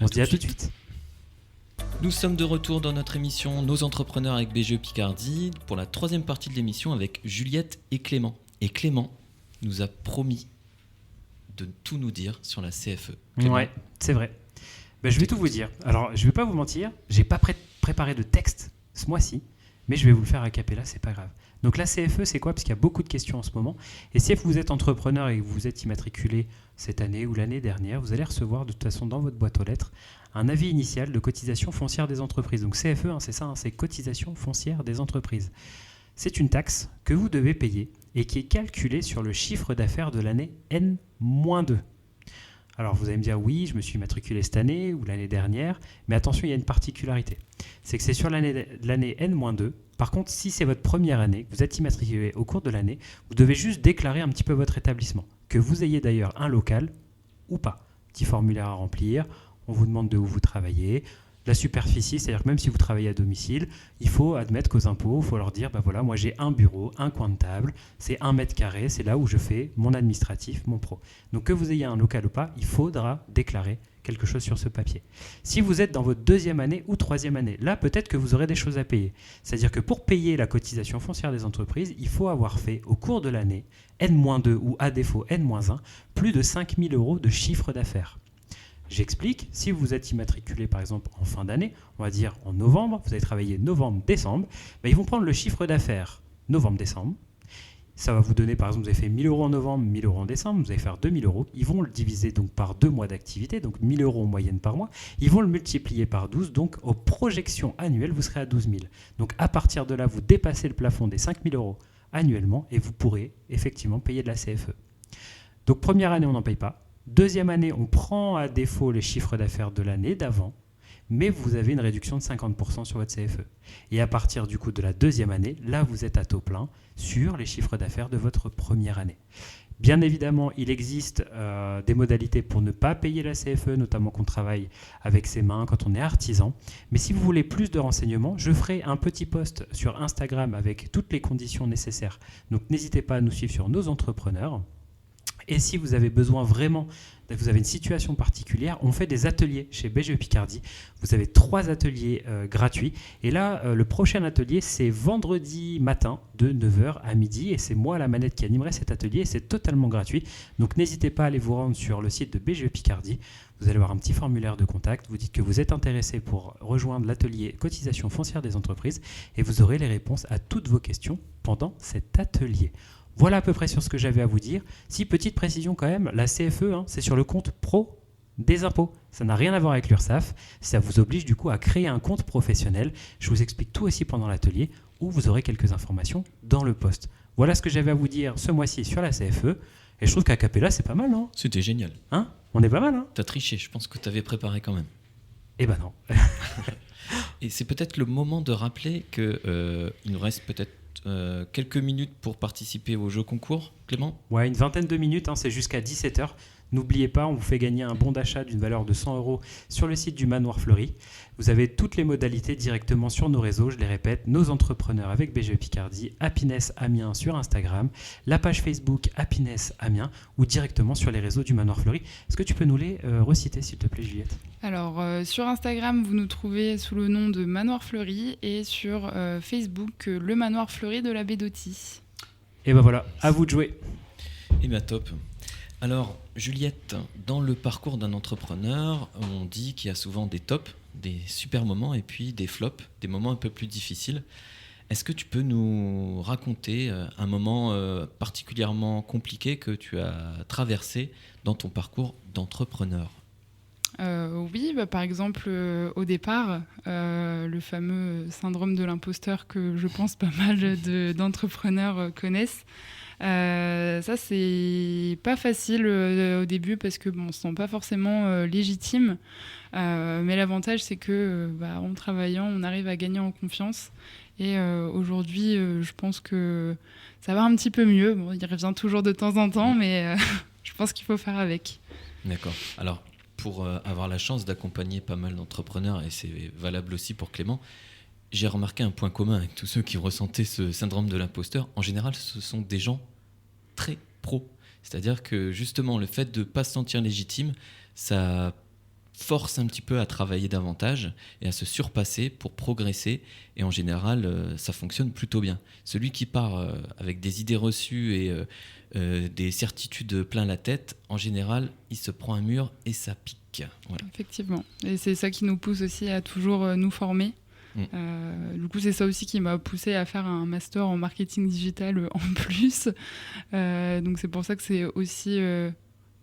On se dit à tout de suite. Nous sommes de retour dans notre émission Nos entrepreneurs avec BGE Picardie pour la troisième partie de l'émission avec Juliette et Clément. Et Clément nous a promis de tout nous dire sur la CFE. Clément. Ouais, c'est vrai. Je vais tout vous dire. Alors, je ne vais pas vous mentir, j'ai pas préparé de texte ce mois-ci, mais je vais vous le faire a cappella, c'est pas grave. Donc la CFE, c'est quoi ? Parce qu'il y a beaucoup de questions en ce moment. Et si vous êtes entrepreneur et que vous êtes immatriculé cette année ou l'année dernière, vous allez recevoir de toute façon dans votre boîte aux lettres un avis initial de cotisation foncière des entreprises. Donc CFE, c'est ça, c'est cotisation foncière des entreprises. C'est une taxe que vous devez payer et qui est calculée sur le chiffre d'affaires de l'année N-2. Alors vous allez me dire, oui, je me suis immatriculé cette année ou l'année dernière, mais attention, il y a une particularité. C'est que c'est sur l'année N-2. Par contre, si c'est votre première année, que vous êtes immatriculé au cours de l'année, vous devez juste déclarer un petit peu votre établissement. Que vous ayez d'ailleurs un local ou pas. Petit formulaire à remplir, on vous demande de où vous travaillez. La superficie, c'est-à-dire que même si vous travaillez à domicile, il faut admettre qu'aux impôts, il faut leur dire, voilà, moi j'ai un bureau, un coin de table, c'est 1 mètre carré, c'est là où je fais mon administratif, mon pro. Donc que vous ayez un local ou pas, il faudra déclarer quelque chose sur ce papier. Si vous êtes dans votre deuxième année ou troisième année, là peut-être que vous aurez des choses à payer. C'est-à-dire que pour payer la cotisation foncière des entreprises, il faut avoir fait au cours de l'année, N-2 ou à défaut N-1, plus de 5 000 € de chiffre d'affaires. J'explique, si vous êtes immatriculé par exemple en fin d'année, on va dire en novembre, vous avez travaillé novembre-décembre, ils vont prendre le chiffre d'affaires novembre-décembre. Ça va vous donner, par exemple, vous avez fait 1 000 € en novembre, 1 000 € en décembre, vous allez faire 2 000 €. Ils vont le diviser donc par 2 mois d'activité, donc 1 000 € en moyenne par mois. Ils vont le multiplier par 12, donc aux projections annuelles, vous serez à 12 000. Donc à partir de là, vous dépassez le plafond des 5 000 € annuellement et vous pourrez effectivement payer de la CFE. Donc première année, on n'en paye pas. Deuxième année, on prend à défaut les chiffres d'affaires de l'année d'avant, mais vous avez une réduction de 50% sur votre CFE. Et à partir du coup de la deuxième année, là vous êtes à taux plein sur les chiffres d'affaires de votre première année. Bien évidemment, il existe des modalités pour ne pas payer la CFE, notamment qu'on travaille avec ses mains quand on est artisan. Mais si vous voulez plus de renseignements, je ferai un petit post sur Instagram avec toutes les conditions nécessaires. Donc n'hésitez pas à nous suivre sur Nos Entrepreneurs. Et si vous avez besoin vraiment, vous avez une situation particulière, on fait des ateliers chez BGE Picardie. Vous avez 3 ateliers gratuits. Et là, le prochain atelier, c'est vendredi matin de 9h à midi. Et c'est moi à la manette qui animerai cet atelier. Et c'est totalement gratuit. Donc n'hésitez pas à aller vous rendre sur le site de BGE Picardie. Vous allez avoir un petit formulaire de contact. Vous dites que vous êtes intéressé pour rejoindre l'atelier cotisation foncière des entreprises. Et vous aurez les réponses à toutes vos questions pendant cet atelier. Voilà à peu près sur ce que j'avais à vous dire. Si, petite précision quand même, la CFE, c'est sur le compte pro des impôts. Ça n'a rien à voir avec l'URSSAF. Ça vous oblige du coup à créer un compte professionnel. Je vous explique tout aussi pendant l'atelier où vous aurez quelques informations dans le post. Voilà ce que j'avais à vous dire ce mois-ci sur la CFE. Et je trouve qu'à Capella, c'est pas mal, non ? C'était génial. On est pas mal, hein ? T'as triché, je pense que t'avais préparé quand même. Eh ben non. Et c'est peut-être le moment de rappeler qu'il nous reste peut-être quelques minutes pour participer au jeu concours, Clément ? Ouais, une vingtaine de minutes, c'est jusqu'à 17h. N'oubliez pas, on vous fait gagner un bon d'achat d'une valeur de 100 € sur le site du Manoir Fleuri. Vous avez toutes les modalités directement sur nos réseaux, je les répète, nos entrepreneurs avec BGE Picardie, Happiness Amiens sur Instagram, la page Facebook Happiness Amiens ou directement sur les réseaux du Manoir Fleuri. Est-ce que tu peux nous les reciter s'il te plaît, Juliette ? Alors, sur Instagram, vous nous trouvez sous le nom de Manoir Fleuri et sur Facebook, le Manoir Fleuri de la baie d'Authie. Et ben voilà, à vous de jouer. Eh bien top. Alors, Juliette, dans le parcours d'un entrepreneur, on dit qu'il y a souvent des tops, des super moments et puis des flops, des moments un peu plus difficiles. Est-ce que tu peux nous raconter un moment particulièrement compliqué que tu as traversé dans ton parcours d'entrepreneur ? Oui, par exemple, au départ, le fameux syndrome de l'imposteur que je pense pas mal d'entrepreneurs connaissent. Ça, c'est pas facile au début parce que on se sent pas forcément légitime. Mais l'avantage, c'est que en travaillant, on arrive à gagner en confiance. Et aujourd'hui, je pense que ça va un petit peu mieux. Bon, il revient toujours de temps en temps, mais je pense qu'il faut faire avec. D'accord. Alors, pour avoir la chance d'accompagner pas mal d'entrepreneurs, et c'est valable aussi pour Clément, j'ai remarqué un point commun avec tous ceux qui ressentaient ce syndrome de l'imposteur. En général, ce sont des gens très pros. C'est-à-dire que justement, le fait de ne pas se sentir légitime, ça force un petit peu à travailler davantage et à se surpasser pour progresser. Et en général, ça fonctionne plutôt bien. Celui qui part avec des idées reçues et des certitudes plein la tête, en général, il se prend un mur et ça pique. Voilà. Effectivement. Et c'est ça qui nous pousse aussi à toujours nous former. Du coup, c'est ça aussi qui m'a poussé à faire un master en marketing digital en plus. Donc c'est pour ça que c'est aussi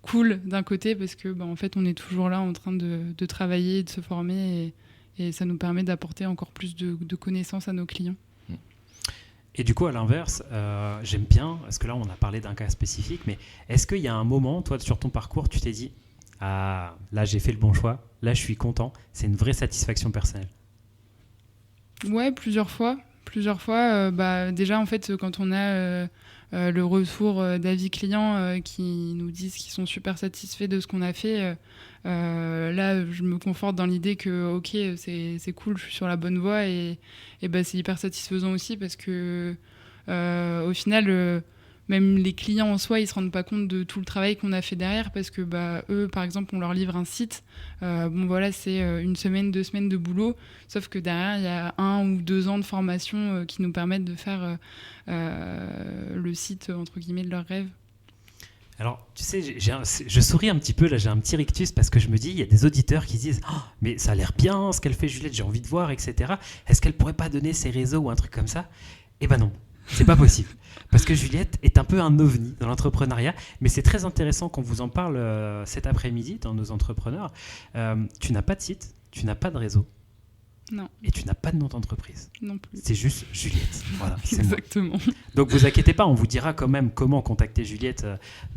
cool d'un côté parce que en fait, on est toujours là en train de travailler, de se former et ça nous permet d'apporter encore plus de connaissances à nos clients. Et du coup, à l'inverse, j'aime bien, parce que là, on a parlé d'un cas spécifique, mais est-ce qu'il y a un moment, toi, sur ton parcours, tu t'es dit « Ah, là, j'ai fait le bon choix, là, je suis content, c'est une vraie satisfaction personnelle ». Ouais, plusieurs fois. Déjà, en fait, quand on a le retour d'avis clients qui nous disent qu'ils sont super satisfaits de ce qu'on a fait, là, je me conforte dans l'idée que, ok, c'est cool, je suis sur la bonne voie et c'est hyper satisfaisant aussi parce que, au final, même les clients en soi, ils se rendent pas compte de tout le travail qu'on a fait derrière parce que eux, par exemple, on leur livre un site. C'est une semaine, 2 semaines de boulot. Sauf que derrière, il y a 1 ou 2 ans de formation qui nous permettent de faire le site, entre guillemets, de leurs rêves. Alors, tu sais, je souris un petit peu, là j'ai un petit rictus parce que je me dis, il y a des auditeurs qui se disent « Oh, mais ça a l'air bien ce qu'elle fait Juliette, j'ai envie de voir, etc. Est-ce qu'elle pourrait pas donner ses réseaux ou un truc comme ça ?» Eh ben non, c'est pas possible. Parce que Juliette est un peu un ovni dans l'entrepreneuriat, mais c'est très intéressant qu'on vous en parle cet après-midi dans nos entrepreneurs. Tu n'as pas de site, tu n'as pas de réseau. Non. Et tu n'as pas de nom d'entreprise. Non plus. C'est juste Juliette. Voilà, c'est exactement. Moi. Donc vous inquiétez pas, on vous dira quand même comment contacter Juliette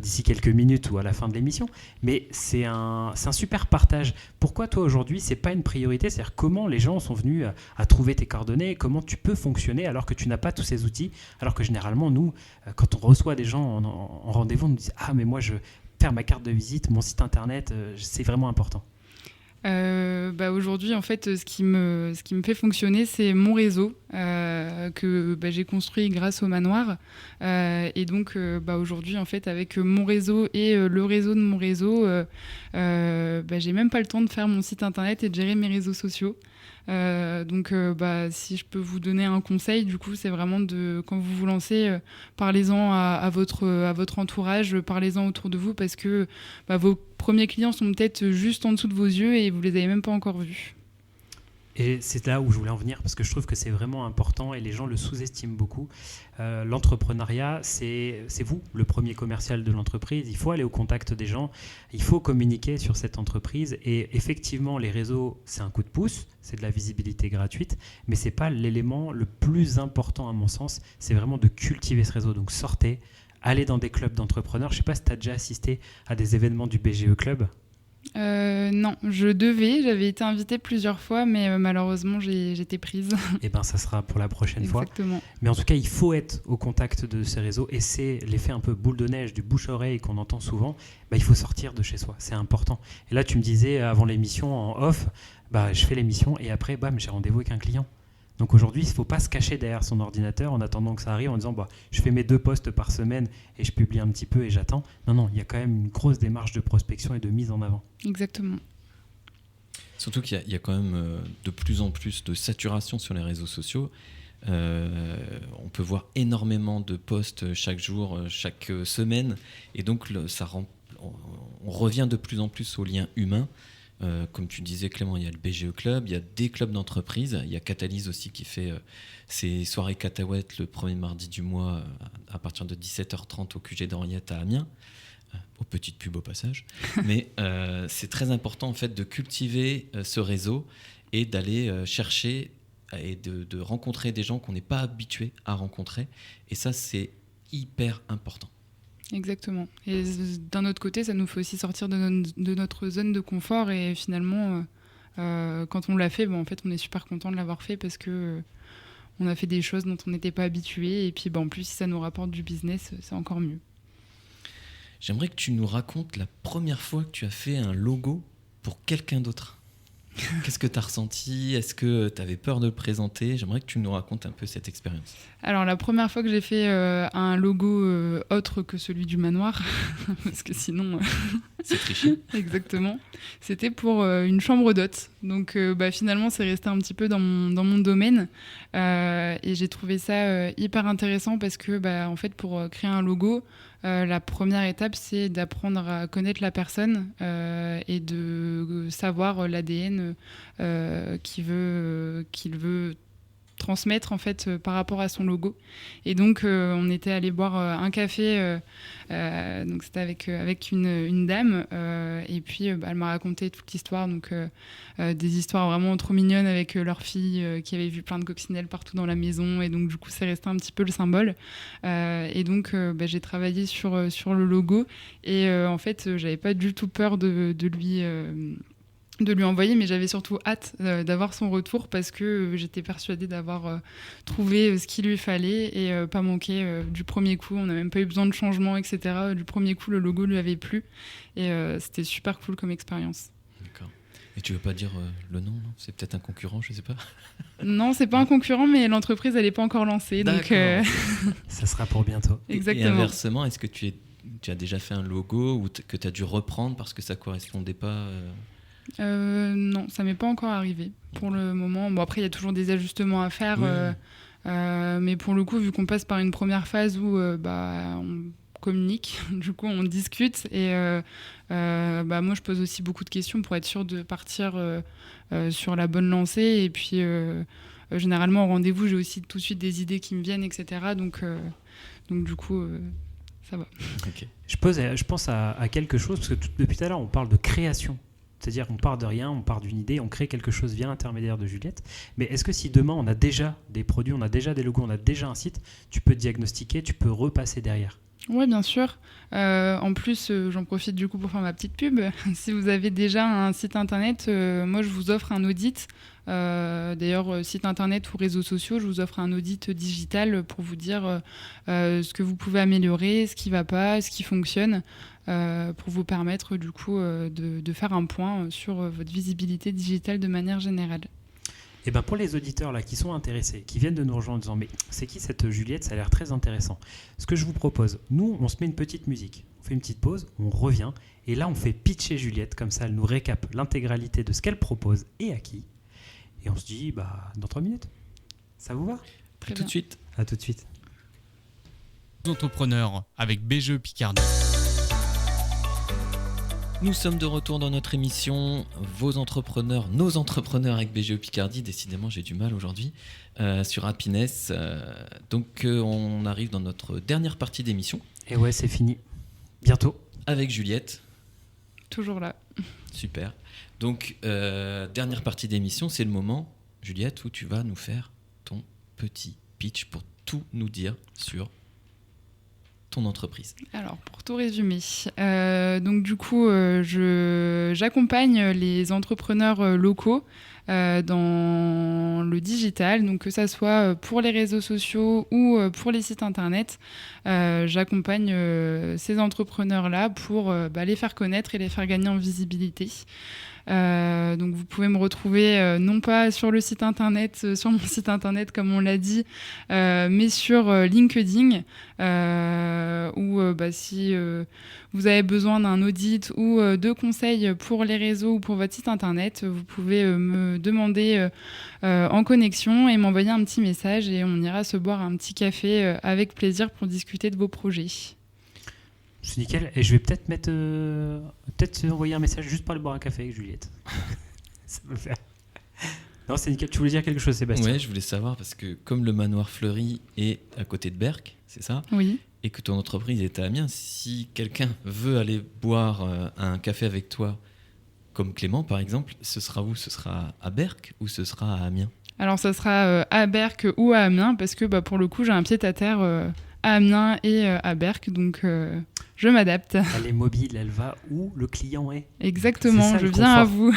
d'ici quelques minutes ou à la fin de l'émission. Mais c'est un super partage. Pourquoi toi aujourd'hui, c'est pas une priorité ? C'est-à-dire comment les gens sont venus à trouver tes coordonnées, comment tu peux fonctionner alors que tu n'as pas tous ces outils, alors que généralement nous, quand on reçoit des gens en rendez-vous, on nous dit « Ah mais moi je veux faire ma carte de visite, mon site internet, c'est vraiment important ». Aujourd'hui, en fait, ce qui me fait fonctionner, c'est mon réseau que j'ai construit grâce au manoir. Et donc, aujourd'hui, en fait, avec mon réseau et le réseau de mon réseau, j'ai même pas le temps de faire mon site internet et de gérer mes réseaux sociaux. Si je peux vous donner un conseil, du coup, c'est vraiment quand vous vous lancez, parlez-en à votre entourage, parlez-en autour de vous, parce que vos premiers clients sont peut-être juste en dessous de vos yeux et vous les avez même pas encore vus. Et c'est là où je voulais en venir, parce que je trouve que c'est vraiment important et les gens le sous-estiment beaucoup. L'entrepreneuriat, c'est vous, le premier commercial de l'entreprise. Il faut aller au contact des gens, il faut communiquer sur cette entreprise. Et effectivement, les réseaux, c'est un coup de pouce, c'est de la visibilité gratuite, mais ce n'est pas l'élément le plus important à mon sens. C'est vraiment de cultiver ce réseau. Donc sortez, allez dans des clubs d'entrepreneurs. Je ne sais pas si tu as déjà assisté à des événements du BGE Club. Non, j'avais été invitée plusieurs fois, mais malheureusement j'étais prise. Et ben ça sera pour la prochaine fois. Exactement. Mais en tout cas, il faut être au contact de ces réseaux, et c'est l'effet un peu boule de neige du bouche-oreille qu'on entend souvent. Il faut sortir de chez soi, c'est important. Et là, tu me disais avant l'émission en off, je fais l'émission et après, j'ai rendez-vous avec un client. Donc aujourd'hui, il ne faut pas se cacher derrière son ordinateur en attendant que ça arrive en disant je fais mes 2 posts par semaine et je publie un petit peu et j'attends. Non, il y a quand même une grosse démarche de prospection et de mise en avant. Exactement. Surtout qu'il y a quand même de plus en plus de saturation sur les réseaux sociaux. On peut voir énormément de posts chaque jour, chaque semaine, et donc on revient de plus en plus au lien humain. Comme tu disais Clément, il y a le BGE Club, il y a des clubs d'entreprise, il y a Catalyse aussi qui fait ses soirées cacahuètes le premier mardi du mois à partir de 17h30 au QG d'Henriette à Amiens, aux petites pubs au passage. Mais c'est très important en fait de cultiver ce réseau et d'aller chercher et de rencontrer des gens qu'on n'est pas habitué à rencontrer, et ça c'est hyper important. Exactement. Et d'un autre côté, ça nous fait aussi sortir de notre zone de confort. Et finalement, quand on l'a fait, en fait, on est super content de l'avoir fait parce que on a fait des choses dont on n'était pas habitué. Et puis, en plus, si ça nous rapporte du business, c'est encore mieux. J'aimerais que tu nous racontes la première fois que tu as fait un logo pour quelqu'un d'autre. Qu'est-ce que tu as ressenti ? Est-ce que tu avais peur de le présenter ? J'aimerais que tu nous racontes un peu cette expérience. Alors, la première fois que j'ai fait un logo autre que celui du manoir, parce que sinon... C'est triché. Exactement. C'était pour une chambre d'hôte. Donc, finalement, c'est resté un petit peu dans mon domaine. Et j'ai trouvé ça hyper intéressant parce que, en fait, pour créer un logo, la première étape, c'est d'apprendre à connaître la personne et de savoir l'ADN qu'il veut transmettre en fait par rapport à son logo. Et donc on était allé boire un café, donc c'était avec une dame, et puis elle m'a raconté toute l'histoire, donc des histoires vraiment trop mignonnes avec leur fille qui avait vu plein de coccinelles partout dans la maison, et donc du coup c'est resté un petit peu le symbole. Et donc j'ai travaillé sur le logo, et en fait j'avais pas du tout peur de lui envoyer, mais j'avais surtout hâte d'avoir son retour parce que j'étais persuadée d'avoir trouvé ce qu'il lui fallait et pas manqué du premier coup. On n'a même pas eu besoin de changement, etc. Du premier coup, le logo lui avait plu et c'était super cool comme expérience. D'accord. Et tu veux pas dire le nom, non ? C'est peut-être un concurrent, je sais pas. Non, c'est pas un concurrent, mais l'entreprise, elle est pas encore lancée. Donc, ça sera pour bientôt. Exactement. Et inversement, est-ce que tu as déjà fait un logo ou que tu as dû reprendre parce que ça correspondait pas Non, ça m'est pas encore arrivé pour le moment. Bon, après, il y a toujours des ajustements à faire, oui. Mais pour le coup, vu qu'on passe par une première phase où on communique, du coup, on discute, et moi, je pose aussi beaucoup de questions pour être sûre de partir sur la bonne lancée. Et puis, généralement, au rendez-vous, j'ai aussi tout de suite des idées qui me viennent, etc. Donc du coup, ça va. Okay. Je pense à quelque chose, parce que depuis tout à l'heure, on parle de création. C'est-à-dire qu'on part de rien, on part d'une idée, on crée quelque chose via l'intermédiaire de Juliette. Mais est-ce que si demain on a déjà des produits, on a déjà des logos, on a déjà un site, tu peux diagnostiquer, tu peux repasser derrière ? Oui, bien sûr. En plus, j'en profite du coup pour faire ma petite pub. Si vous avez déjà un site internet, moi je vous offre un audit. D'ailleurs, site internet ou réseaux sociaux, je vous offre un audit digital pour vous dire ce que vous pouvez améliorer, ce qui ne va pas, ce qui fonctionne, pour vous permettre du coup de faire un point sur votre visibilité digitale de manière générale. Et ben pour les auditeurs là qui sont intéressés, qui viennent de nous rejoindre en disant mais c'est qui cette Juliette, ça a l'air très intéressant. Ce que je vous propose, nous on se met une petite musique, on fait une petite pause, on revient et là on fait pitcher Juliette, comme ça elle nous récape l'intégralité de ce qu'elle propose et à qui. Et on se dit dans 3 minutes. Ça vous va? Très Tout de suite. À tout de suite. Entrepreneurs avec BGE Picardie. Nous sommes de retour dans notre émission Vos entrepreneurs, nos entrepreneurs avec BGE Picardie. Décidément, j'ai du mal aujourd'hui sur Happiness. Donc, on arrive dans notre dernière partie d'émission. Et ouais, c'est fini. Bientôt. Avec Juliette. Toujours là. Super. Donc, dernière partie d'émission, c'est le moment, Juliette, où tu vas nous faire ton petit pitch pour tout nous dire sur ton entreprise. Alors, pour tout résumer, donc du coup, j'accompagne les entrepreneurs locaux dans le digital, donc que ça soit pour les réseaux sociaux ou pour les sites internet. J'accompagne ces entrepreneurs-là pour les faire connaître et les faire gagner en visibilité. Donc vous pouvez me retrouver non pas sur le site internet, sur mon site internet comme on l'a dit, mais sur LinkedIn où si vous avez besoin d'un audit ou de conseils pour les réseaux ou pour votre site internet, vous pouvez me demander en connexion et m'envoyer un petit message et on ira se boire un petit café avec plaisir pour discuter de vos projets. C'est nickel. Et je vais peut-être envoyer un message juste pour aller boire un café avec Juliette. Ça peut le faire. Non, c'est nickel. Tu voulais dire quelque chose, Sébastien? Ouais, je voulais savoir parce que comme le manoir Fleury est à côté de Berck, c'est ça? Oui. Et que ton entreprise est à Amiens, si quelqu'un veut aller boire un café avec toi, comme Clément par exemple, ce sera où? Ce sera à Berck ou ce sera à Amiens? Alors ça sera à Berck ou à Amiens parce que pour le coup j'ai un pied-à-terre à Amiens et à Berck, donc je m'adapte. Elle est mobile, elle va où le client est. Exactement, ça, je le viens à confort. vous.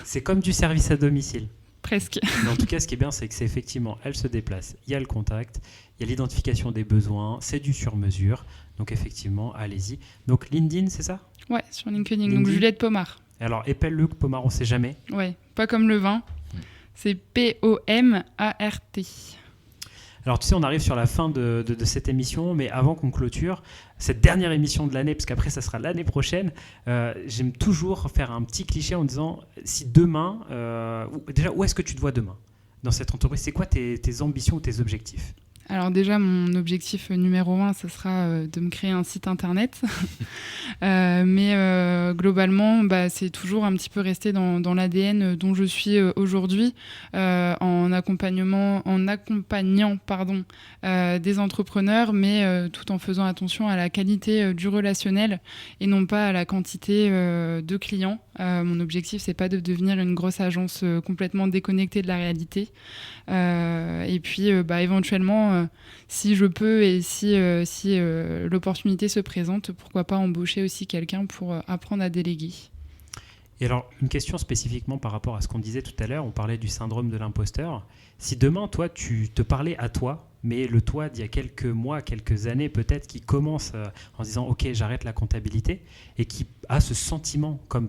C'est comme du service à domicile. Presque. Mais en tout cas, ce qui est bien, c'est que c'est effectivement, elle se déplace, il y a le contact, il y a l'identification des besoins, c'est du sur-mesure. Donc effectivement, allez-y. Donc LinkedIn, c'est ça? Ouais, sur LinkedIn. Donc LinkedIn. Juliette Pomard. Alors épelle-le, Pomard, on sait jamais. Ouais, pas comme le vin. C'est P-O-M-A-R-T. Alors tu sais, on arrive sur la fin de cette émission, mais avant qu'on clôture cette dernière émission de l'année, parce qu'après ça sera l'année prochaine, j'aime toujours faire un petit cliché en disant, si demain, déjà où est-ce que tu te vois demain dans cette entreprise? C'est quoi tes ambitions ou tes objectifs? Alors déjà, mon objectif numéro 1, ce sera de me créer un site internet. Mais globalement, c'est toujours un petit peu rester dans l'ADN dont je suis aujourd'hui, en accompagnant des entrepreneurs, mais tout en faisant attention à la qualité du relationnel et non pas à la quantité de clients. Mon objectif, c'est pas de devenir une grosse agence complètement déconnectée de la réalité. Et puis, éventuellement, si je peux et si l'opportunité se présente, pourquoi pas embaucher aussi quelqu'un pour apprendre à déléguer. Et alors, une question spécifiquement par rapport à ce qu'on disait tout à l'heure, on parlait du syndrome de l'imposteur. Si demain, toi, tu te parlais à toi, mais le toi d'il y a quelques mois, quelques années peut-être, qui commence en se disant « Ok, j'arrête la comptabilité » et qui a ce sentiment, comme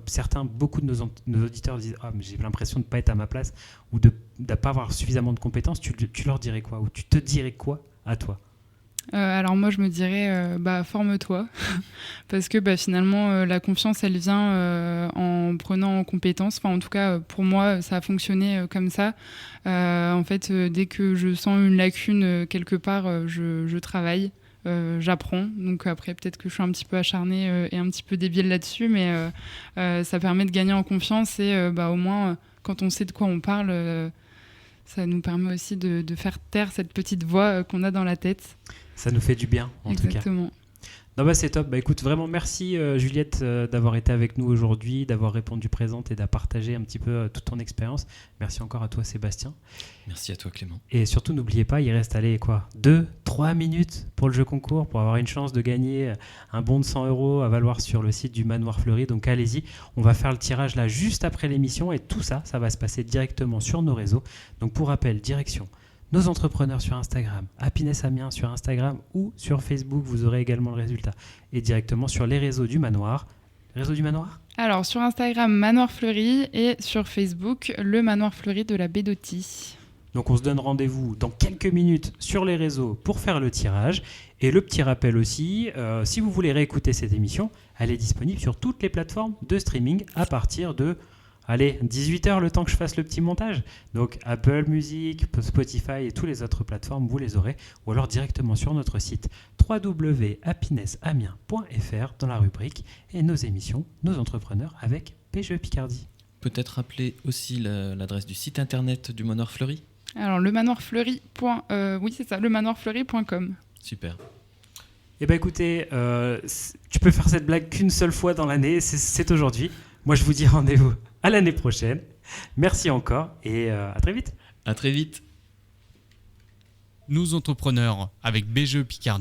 beaucoup de nos auditeurs disent « Ah, mais j'ai l'impression de ne pas être à ma place » ou de ne pas avoir suffisamment de compétences, tu leur dirais quoi? Ou tu te dirais quoi à toi? Alors moi je me dirais forme-toi parce que finalement la confiance elle vient en prenant en compétence, enfin en tout cas pour moi ça a fonctionné comme ça. En fait dès que je sens une lacune quelque part je travaille, j'apprends, donc après peut-être que je suis un petit peu acharnée et un petit peu débile là-dessus, mais ça permet de gagner en confiance et au moins quand on sait de quoi on parle ça nous permet aussi de faire taire cette petite voix qu'on a dans la tête. Ça nous fait du bien, en tout cas. Exactement. Non, bah, c'est top. Bah, écoute, vraiment merci Juliette d'avoir été avec nous aujourd'hui, d'avoir répondu présente et d'avoir partagé un petit peu toute ton expérience. Merci encore à toi Sébastien. Merci à toi Clément. Et surtout, n'oubliez pas, il reste 2-3 minutes pour le jeu concours, pour avoir une chance de gagner un bon de 100 € à valoir sur le site du Manoir Fleuri. Donc allez-y, on va faire le tirage là juste après l'émission et tout ça, ça va se passer directement sur nos réseaux. Donc pour rappel, direction Nos Entrepreneurs sur Instagram, Happiness Amiens sur Instagram ou sur Facebook, vous aurez également le résultat. Et directement sur les réseaux du Manoir. Réseau du Manoir ? Alors, sur Instagram, Manoir Fleuri et sur Facebook, le Manoir Fleuri de la baie d'Auty. Donc on se donne rendez-vous dans quelques minutes sur les réseaux pour faire le tirage. Et le petit rappel aussi, si vous voulez réécouter cette émission, elle est disponible sur toutes les plateformes de streaming à partir de 18h, le temps que je fasse le petit montage. Donc Apple Music, Spotify et toutes les autres plateformes, vous les aurez. Ou alors directement sur notre site www.happinessamiens.fr dans la rubrique et nos émissions, nos entrepreneurs avec BGE Picardie. Peut-être rappeler aussi l'adresse du site internet du Manoir Fleuri. Alors, le manoirfleuri.com. Super. Eh bien écoutez, tu peux faire cette blague qu'une seule fois dans l'année, c'est aujourd'hui. Moi je vous dis rendez-vous à l'année prochaine. Merci encore et à très vite. À très vite. Nous entrepreneurs avec BGE Picardie.